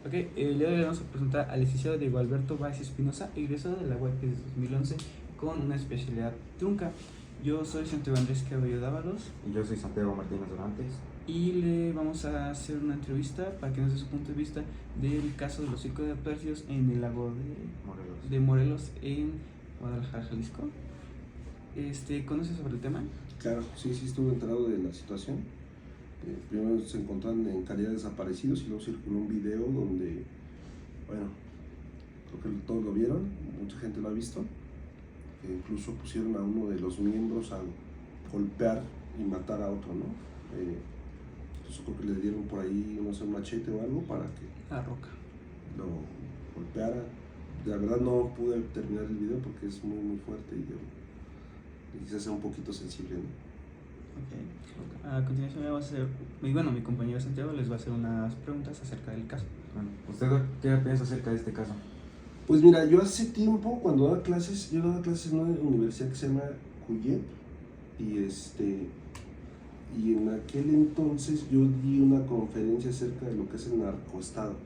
Ok, el día de hoy vamos a presentar al licenciado Diego Alberto Báez Espinosa, egresado de la UAP desde 2011 con una especialidad trunca. Yo soy Santiago Andrés Cabello Dávalos Y yo soy Santiago Martínez Dorantes. y le vamos a hacer una entrevista para que nos dé su punto de vista del caso de los psicotercios en el lago de Morelos en Guadalajara, Jalisco. ¿Conoces sobre el tema? Claro, sí estuve enterado de la situación. Primero se encontraron en calidad de desaparecidos y luego circuló un video donde, bueno, creo que todos lo vieron, mucha gente lo ha visto, que incluso pusieron a uno de los miembros a golpear y matar a otro, ¿no? Entonces creo que le dieron por ahí, no sé, un machete o algo para que La roca. lo golpeara. La verdad no pude terminar el video porque es muy fuerte y se hace un poquito sensible, ¿no? Okay. A continuación vamos a hacer, mi compañero Santiago les va a hacer unas preguntas acerca del caso. Bueno, ¿usted qué piensa acerca de este caso? Pues mira, yo hace tiempo cuando daba clases, yo daba clases en una universidad que se llama CUYEP y en aquel entonces yo di una conferencia acerca de lo que es el narcoestado.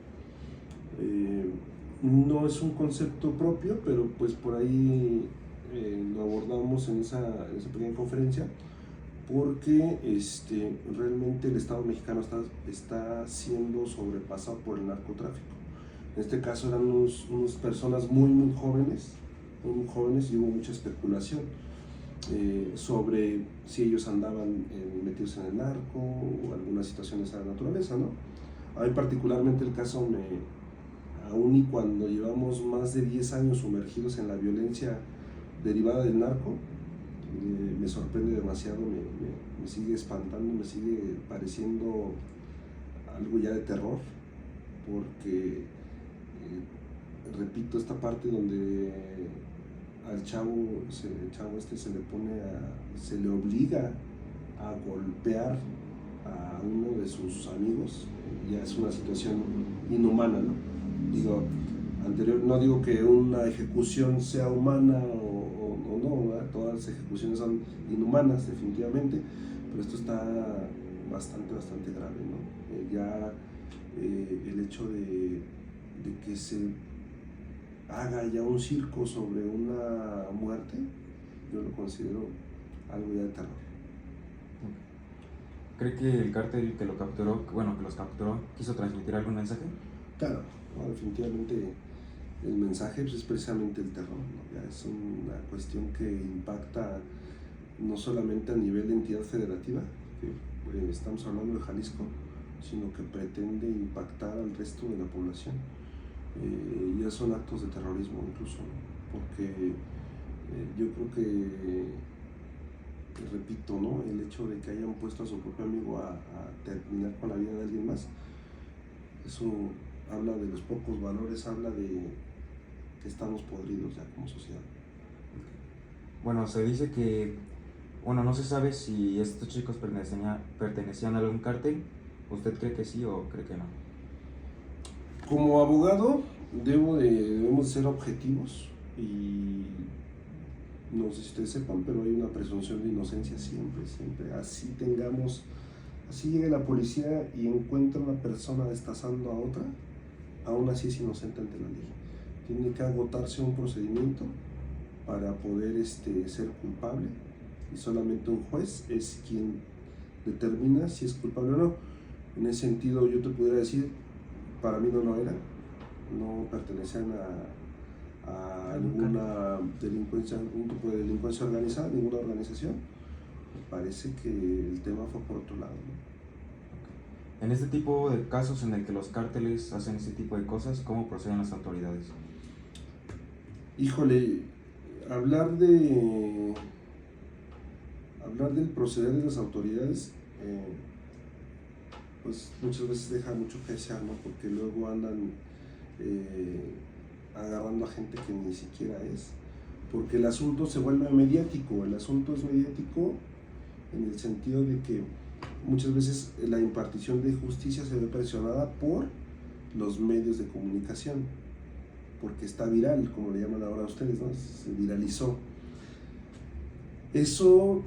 No es un concepto propio, pero pues por ahí lo abordamos en esa pequeña conferencia, porque realmente el Estado mexicano está siendo sobrepasado por el narcotráfico. En este caso eran unas personas muy jóvenes y hubo mucha especulación sobre si ellos andaban metidos en el narco o algunas situaciones de esa naturaleza, ¿no? A mí particularmente el caso aún y cuando llevamos más de 10 años sumergidos en la violencia derivada del narco, me sorprende demasiado, me sigue espantando, me sigue pareciendo algo ya de terror, porque repito, esta parte donde al chavo se le obliga a golpear a uno de sus amigos, ya es una situación inhumana, ¿no? No digo que una ejecución sea humana o no, ¿verdad? Todas las ejecuciones son inhumanas definitivamente, pero esto está bastante grave, ¿no? El hecho de que se haga ya un circo sobre una muerte, yo lo considero algo ya de terror. ¿Cree que el cártel que los capturó, quiso transmitir algún mensaje? Claro, no, definitivamente el mensaje es precisamente el terror, ¿no? Ya es una cuestión que impacta no solamente a nivel de entidad federativa, que estamos hablando de Jalisco, sino que pretende impactar al resto de la población. Ya son actos de terrorismo incluso, ¿no? Porque yo creo que, repito, ¿no? El hecho de que hayan puesto a su propio amigo a terminar con la vida de alguien más, eso habla de los pocos valores, habla de que estamos podridos ya como sociedad. Bueno, se dice que, no se sabe si estos chicos pertenecían a algún cártel. ¿Usted cree que sí o cree que no? Como abogado debemos ser objetivos y no sé si ustedes sepan, pero hay una presunción de inocencia siempre. Así llegue la policía y encuentra a una persona destazando a otra, aún así es inocente ante la ley. Tiene que agotarse un procedimiento para poder ser culpable y solamente un juez es quien determina si es culpable o no. En ese sentido yo te pudiera decir, para mí no lo eran, no pertenecían a ninguna delincuencia, algún tipo de delincuencia organizada, ninguna organización. Me parece que el tema fue por otro lado, ¿no? En este tipo de casos en el que los cárteles hacen este tipo de cosas, ¿cómo proceden las autoridades? Híjole, hablar del proceder de las autoridades, pues muchas veces deja mucho que desear, ¿no? Porque luego andan agarrando a gente que ni siquiera es, porque el asunto se vuelve mediático. El asunto es mediático en el sentido de que muchas veces la impartición de justicia se ve presionada por los medios de comunicación, porque está viral, como le llaman ahora a ustedes, ¿no? Se viralizó. Eso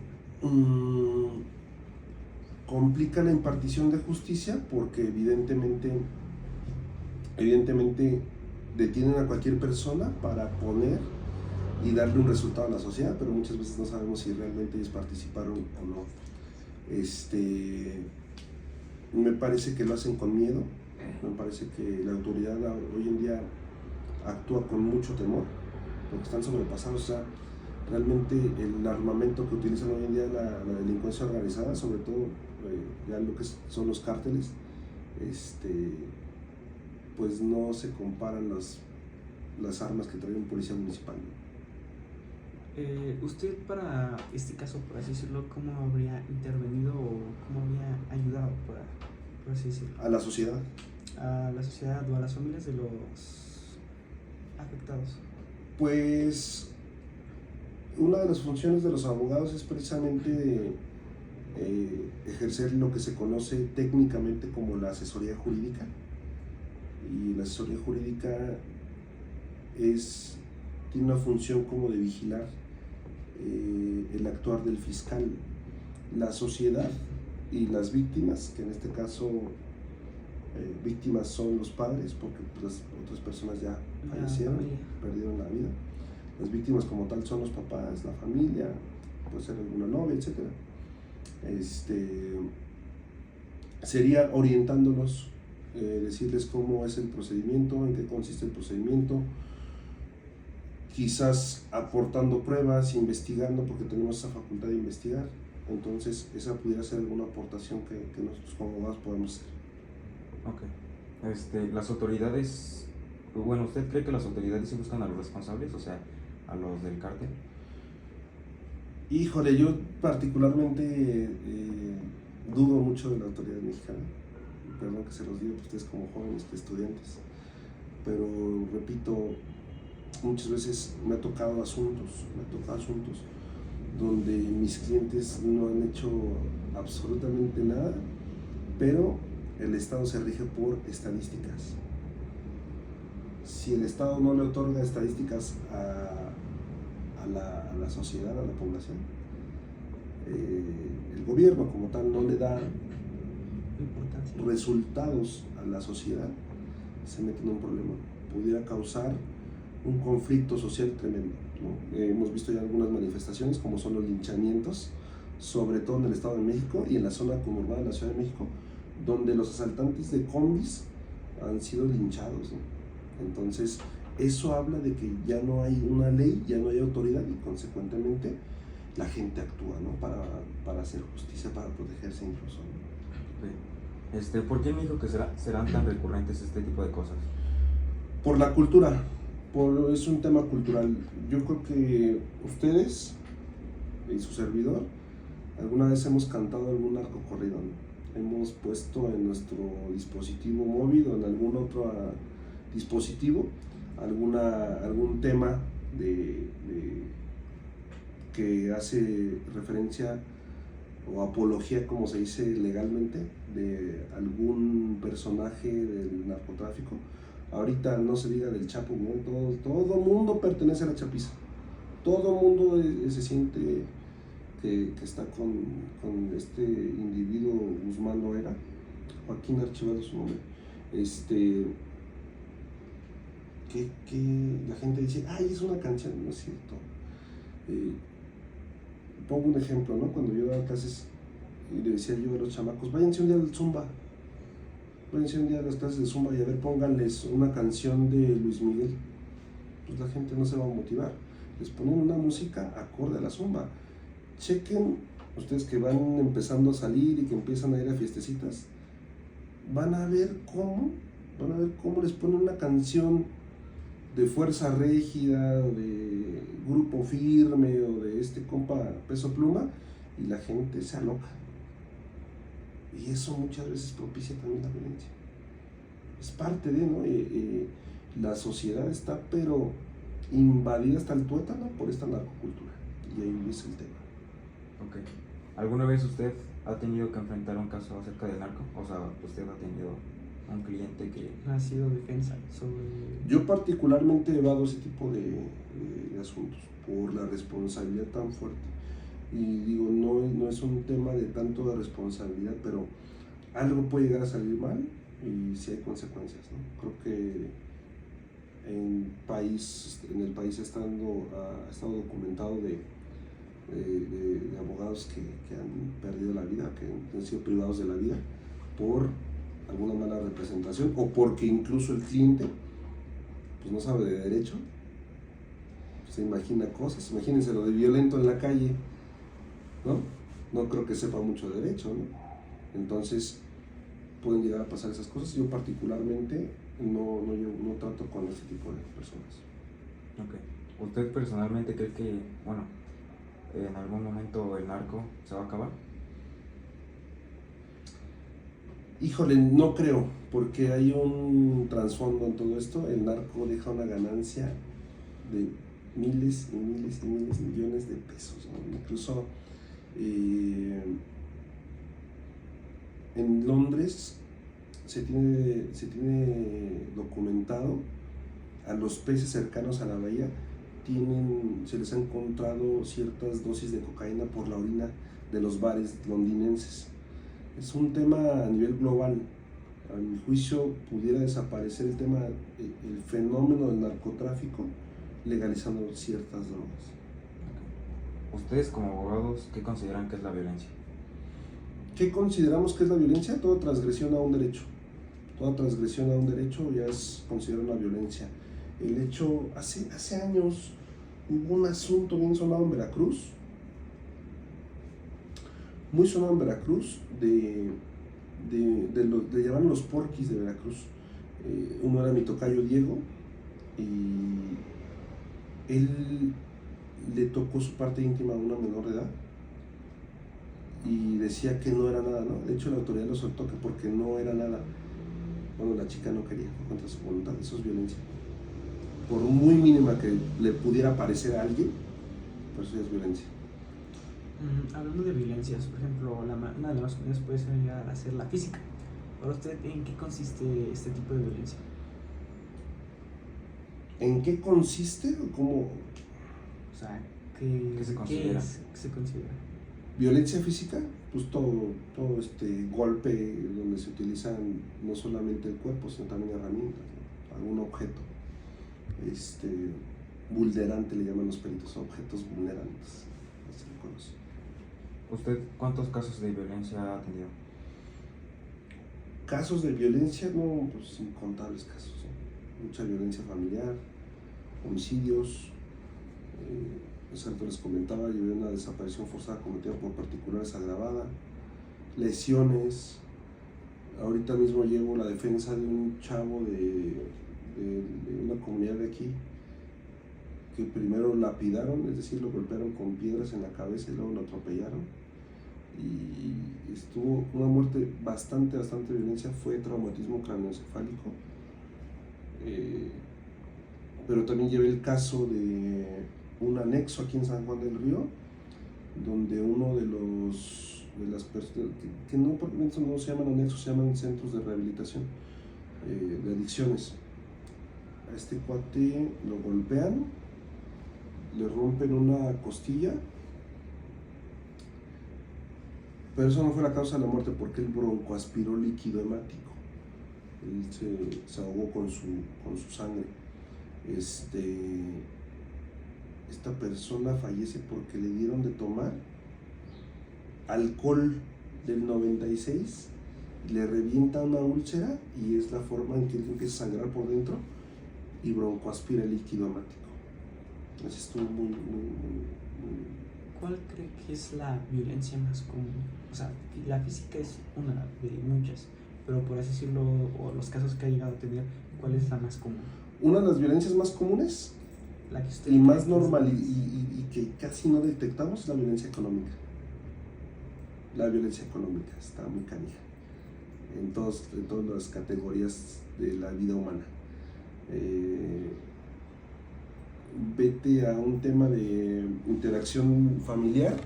complica la impartición de justicia, porque evidentemente evidentemente detienen a cualquier persona para poner y darle un resultado a la sociedad, pero muchas veces no sabemos si realmente ellos participaron o no. Me parece que lo hacen con miedo, me parece que la autoridad hoy en día actúa con mucho temor, porque están sobrepasados. O sea, realmente el armamento que utilizan hoy en día la delincuencia organizada, sobre todo ya lo que son los cárteles, pues no se comparan las armas que trae un policía municipal. Usted, para este caso, por así decirlo, ¿cómo habría intervenido o cómo habría ayudado, por así decirlo? A la sociedad. A la sociedad o a las familias de los afectados. Pues una de las funciones de los abogados es precisamente ejercer lo que se conoce técnicamente como la asesoría jurídica. Y la asesoría jurídica tiene una función como de vigilar el actuar del fiscal. La sociedad y las víctimas, que en este caso víctimas son los padres, porque las otras personas ya fallecieron, perdieron la vida. Las víctimas como tal son los papás, la familia, puede ser alguna novia, etc. Sería orientándolos, decirles cómo es el procedimiento, en qué consiste el procedimiento, quizás aportando pruebas, investigando, porque tenemos esa facultad de investigar. Entonces esa pudiera ser alguna aportación que nosotros como abogados podemos hacer. Ok. Las autoridades, bueno, ¿usted cree que las autoridades sí buscan a los responsables, o sea, a los del cártel? Híjole, yo particularmente dudo mucho de la autoridad mexicana. Perdón que se los diga a ustedes como jóvenes estudiantes, pero repito, muchas veces me ha tocado asuntos donde mis clientes no han hecho absolutamente nada, pero el Estado se rige por estadísticas. Si el Estado no le otorga estadísticas a la sociedad, a la población, el gobierno como tal no le da resultados a la sociedad, se mete en un problema. Pudiera causar un conflicto social tremendo, ¿no? Hemos visto ya algunas manifestaciones como son los linchamientos, sobre todo en el Estado de México y en la zona conurbada de la Ciudad de México, donde los asaltantes de combis han sido linchados, ¿no? Entonces eso habla de que ya no hay una ley, ya no hay autoridad y consecuentemente la gente actúa, ¿no? para hacer justicia, para protegerse incluso, ¿no? Okay. ¿Por qué me dijo que serán tan recurrentes este tipo de cosas? Por la cultura, es un tema cultural. Yo creo que ustedes y su servidor alguna vez hemos cantado algún narcocorrido, ¿no? Hemos puesto en nuestro dispositivo móvil o en algún otro dispositivo algún tema que hace referencia o apología, como se dice legalmente, de algún personaje del narcotráfico. Ahorita no se diga del Chapo, ¿no? Todo mundo pertenece a la chapiza. Todo mundo se siente que está con este individuo, Guzmán Loera, Joaquín Archivado su nombre, que la gente dice, ay, es una canción, no es cierto. Pongo un ejemplo, ¿no? Cuando yo daba clases y le decía yo a los chamacos, váyanse un día al Zumba, váyanse un día a las clases de Zumba y a ver, pónganles una canción de Luis Miguel. Pues la gente no se va a motivar. Les ponen una música acorde a la Zumba. Chequen, ustedes que van empezando a salir y que empiezan a ir a fiestecitas, van a ver cómo les ponen una canción de Fuerza Régida, o de Grupo Firme, o de este compa Peso Pluma, y la gente se aloca. Y eso muchas veces propicia también la violencia. Es parte de, ¿no? La sociedad está pero invadida hasta el tuétano por esta narcocultura. Y ahí es el tema. Ok. ¿Alguna vez usted ha tenido que enfrentar un caso acerca del narco? O sea, usted ha tenido un cliente que ha sido defensa sobre... Yo particularmente he llevado ese tipo de asuntos por la responsabilidad tan fuerte. Y digo, no es un tema de tanto de responsabilidad, pero algo puede llegar a salir mal y sí hay consecuencias, ¿no? Creo que en el país ha estado documentado de abogados que han perdido la vida, que han sido privados de la vida por alguna mala representación o porque incluso el cliente pues no sabe de derecho, se imagina cosas. Imagínense lo de violento en la calle, no creo que sepa mucho de derecho, ¿no? Entonces pueden llegar a pasar esas cosas. Yo particularmente no trato con este tipo de personas. Ok. ¿Usted personalmente cree que, bueno, en algún momento el narco se va a acabar? Híjole, no creo, porque hay un trasfondo en todo esto. El narco deja una ganancia de miles y miles y miles, millones de pesos, ¿no? Incluso en Londres se tiene documentado a los peces cercanos a la bahía se les ha encontrado ciertas dosis de cocaína por la orina de los bares londinenses. Es un tema a nivel global. A mi juicio pudiera desaparecer el fenómeno del narcotráfico legalizando ciertas drogas. Ustedes como abogados, ¿qué consideran que es la violencia? ¿Qué consideramos que es la violencia? Toda transgresión a un derecho. Toda transgresión a un derecho ya es considerada una violencia. El hecho, hace años hubo un asunto bien sonado en Veracruz, muy sonado en Veracruz, le llamaban los porquis de Veracruz. Uno era mi tocayo Diego, y él le tocó su parte íntima a una menor de edad y decía que no era nada, ¿no? De hecho la autoridad lo soltó que porque no era nada. Bueno, la chica no quería, fue contra su voluntad. Eso es violencia. Por muy mínima que le pudiera parecer a alguien, pues eso es violencia. Hablando de violencias, por ejemplo, una de las más comunes puede ser la física. Para usted, ¿en qué consiste este tipo de violencia? ¿En qué consiste o cómo? O sea, ¿qué se considera? ¿Qué se considera? Violencia física, pues todo golpe donde se utilizan no solamente el cuerpo, sino también herramientas, ¿no? Algún objeto vulnerante, le llaman los peritos, objetos vulnerantes, así se conoce. ¿Usted cuántos casos de violencia ha tenido? Casos de violencia, no, pues incontables casos, ¿no? Mucha violencia familiar, homicidios. Antes les comentaba, llevé una desaparición forzada cometida por particulares agravada, lesiones. Ahorita mismo llevo la defensa de un chavo de una comunidad de aquí que primero lapidaron, es decir, lo golpearon con piedras en la cabeza y luego lo atropellaron. Y estuvo una muerte bastante violencia, fue traumatismo craneoencefálico. Pero también llevé el caso de un anexo aquí en San Juan del Río, donde uno de las personas que no se llaman anexos, se llaman centros de rehabilitación de adicciones. A este cuate lo golpean, le rompen una costilla, pero eso no fue la causa de la muerte porque él broncoaspiró líquido hemático. Él se ahogó con su sangre. Esta persona fallece porque le dieron de tomar alcohol del 96, le revienta una úlcera y es la forma en que él empieza a sangrar por dentro y broncoaspira el líquido hemático. Eso estuvo muy. ¿Cuál cree que es la violencia más común? O sea, la física es una de muchas, pero por así decirlo, o los casos que ha llegado a tener, ¿cuál es la más común? Una de las violencias más comunes la que usted y más normal y que casi no detectamos es la violencia económica. La violencia económica está muy canija en todas las categorías de la vida humana. Vete a un tema de interacción familiar,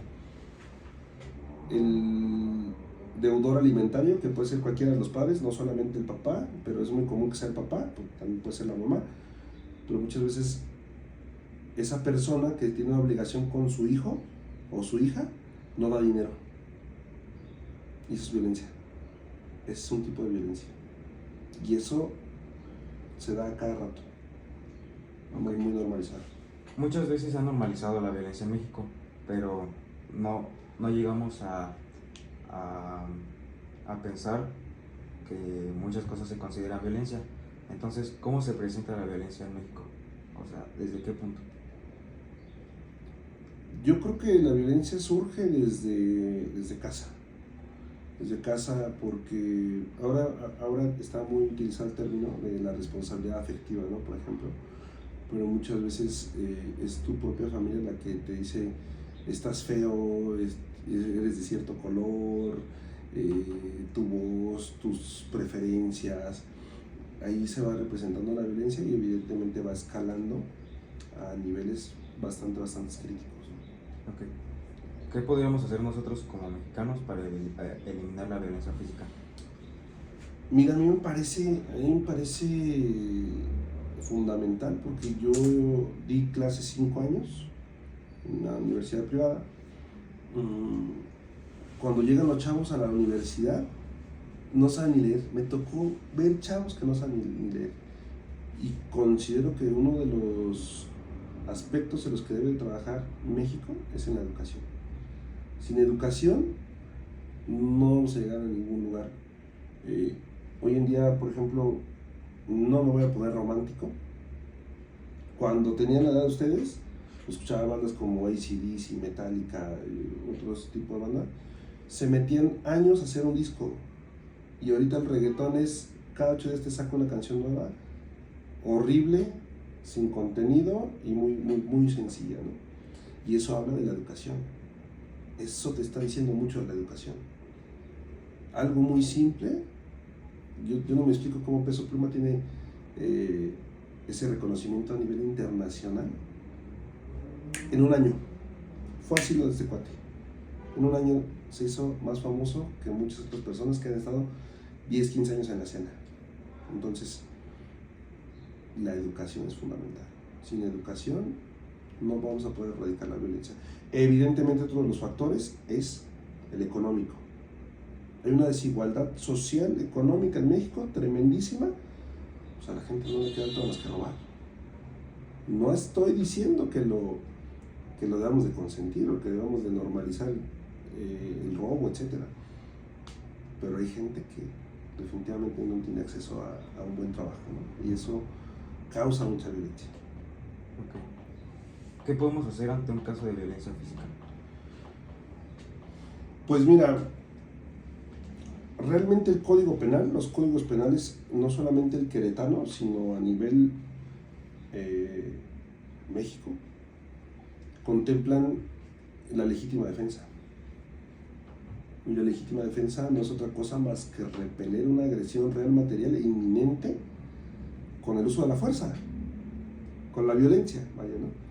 el deudor alimentario, que puede ser cualquiera de los padres, no solamente el papá, pero es muy común que sea el papá, también puede ser la mamá, pero muchas veces esa persona que tiene una obligación con su hijo o su hija no da dinero, y eso es violencia, es un tipo de violencia, y eso se da a cada rato. muy, muy normalizado. Muchas veces se ha normalizado la violencia en México, pero no llegamos a pensar que muchas cosas se consideran violencia. Entonces, ¿cómo se presenta la violencia en México? O sea, ¿desde qué punto? Yo creo que la violencia surge desde casa. Desde casa, porque ahora está muy utilizado el término de la responsabilidad afectiva, ¿no? Por ejemplo, pero muchas veces es tu propia familia la que te dice, estás feo, eres de cierto color, tu voz, tus preferencias. Ahí se va representando la violencia y evidentemente va escalando a niveles bastante críticos, ¿no? Okay. ¿Qué podríamos hacer nosotros como mexicanos para eliminar la violencia física? Mira, a mí me parece fundamental, porque yo di clases 5 años en una universidad privada. Cuando llegan los chavos a la universidad, no saben ni leer. Me tocó ver chavos que no saben ni leer. Y considero que uno de los aspectos en los que debe trabajar México es en la educación. Sin educación no vamos a llegar a ningún lugar. Hoy en día, por ejemplo, no me voy a poner romántico. Cuando tenían la edad de ustedes, escuchaba bandas como AC/DC, Metallica, otros tipos de bandas, se metían años a hacer un disco. Y ahorita el reggaetón es, cada 8 días te saca una canción nueva, horrible, sin contenido y muy sencilla, ¿no? Y eso habla de la educación. Eso te está diciendo mucho de la educación. Algo muy simple. Yo no me explico cómo Peso Pluma tiene ese reconocimiento a nivel internacional. En un año. Fue así lo de este cuate. En un año se hizo más famoso que muchas otras personas que han estado 10, 15 años en la escena. Entonces, la educación es fundamental. Sin educación no vamos a poder erradicar la violencia. Evidentemente, otro de los factores es el económico. Hay una desigualdad social, económica en México tremendísima. Pues a la gente no le queda otra más que robar. No estoy diciendo que lo debamos de consentir o que debamos de normalizar el robo, etc. Pero hay gente que definitivamente no tiene acceso a un buen trabajo, ¿no? Y eso causa mucha violencia. Okay. ¿Qué podemos hacer ante un caso de violencia física? Pues mira, realmente el Código Penal, los códigos penales, no solamente el queretano, sino a nivel México, contemplan la legítima defensa. Y la legítima defensa no es otra cosa más que repeler una agresión real, material e inminente con el uso de la fuerza, con la violencia, vaya, ¿no?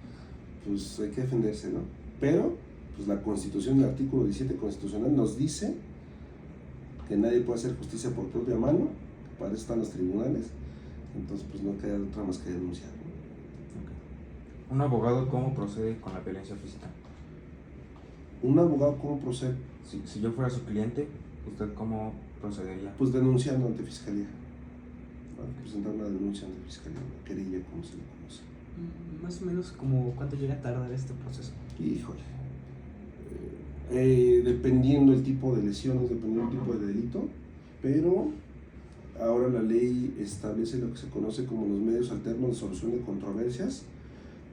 Pues hay que defenderse, ¿no? Pero, pues la Constitución, el artículo 17 constitucional nos dice que nadie puede hacer justicia por propia mano, que para eso están los tribunales, entonces pues no queda otra más que denunciar, ¿no? Okay. ¿Un abogado cómo procede con la violencia física? ¿Un abogado cómo procede? Si yo fuera su cliente, ¿usted cómo procedería? Pues denunciando ante fiscalía. Presentar una denuncia ante fiscalía, una querella, como se le conoce. Más o menos, como ¿cuánto llega a tardar este proceso? Híjole. Dependiendo el tipo de lesiones, dependiendo el tipo de delito, pero ahora la ley establece lo que se conoce como los medios alternos de solución de controversias.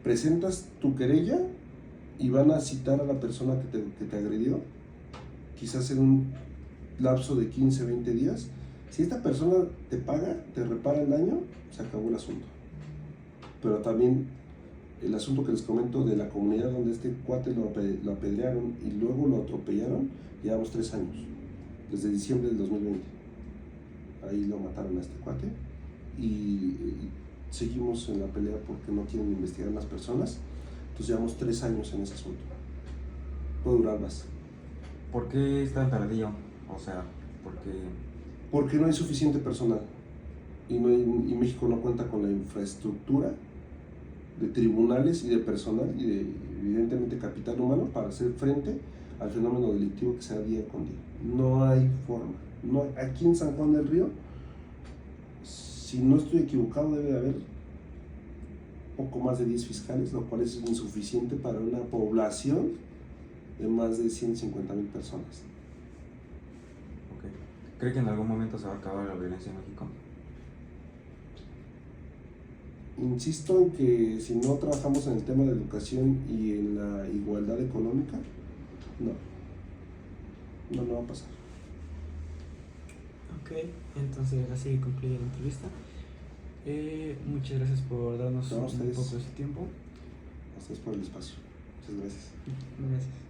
Presentas tu querella y van a citar a la persona que te agredió, quizás en un lapso de 15, 20 días. Si esta persona te paga, te repara el daño, se acabó el asunto. Pero también el asunto que les comento de la comunidad donde este cuate lo apedrearon y luego lo atropellaron, llevamos 3 años, desde diciembre del 2020. Ahí lo mataron a este cuate y seguimos en la pelea porque no quieren investigar a las personas. Entonces llevamos 3 años en ese asunto. Puede durar más. ¿Por qué es tan tardío? O sea, porque no hay suficiente personal y México no cuenta con la infraestructura de tribunales y de personal y de, evidentemente, capital humano para hacer frente al fenómeno delictivo que sea día con día. No hay forma. Aquí en San Juan del Río, si no estoy equivocado, debe de haber poco más de 10 fiscales, lo cual es insuficiente para una población de más de 150,000 personas. Okay. ¿Cree que en algún momento se va a acabar la violencia en México? Insisto en que si no trabajamos en el tema de educación y en la igualdad económica, no va a pasar. Ok, entonces así concluye la entrevista. Muchas gracias por darnos un poco de su tiempo. A ustedes por el espacio. Muchas gracias. Gracias.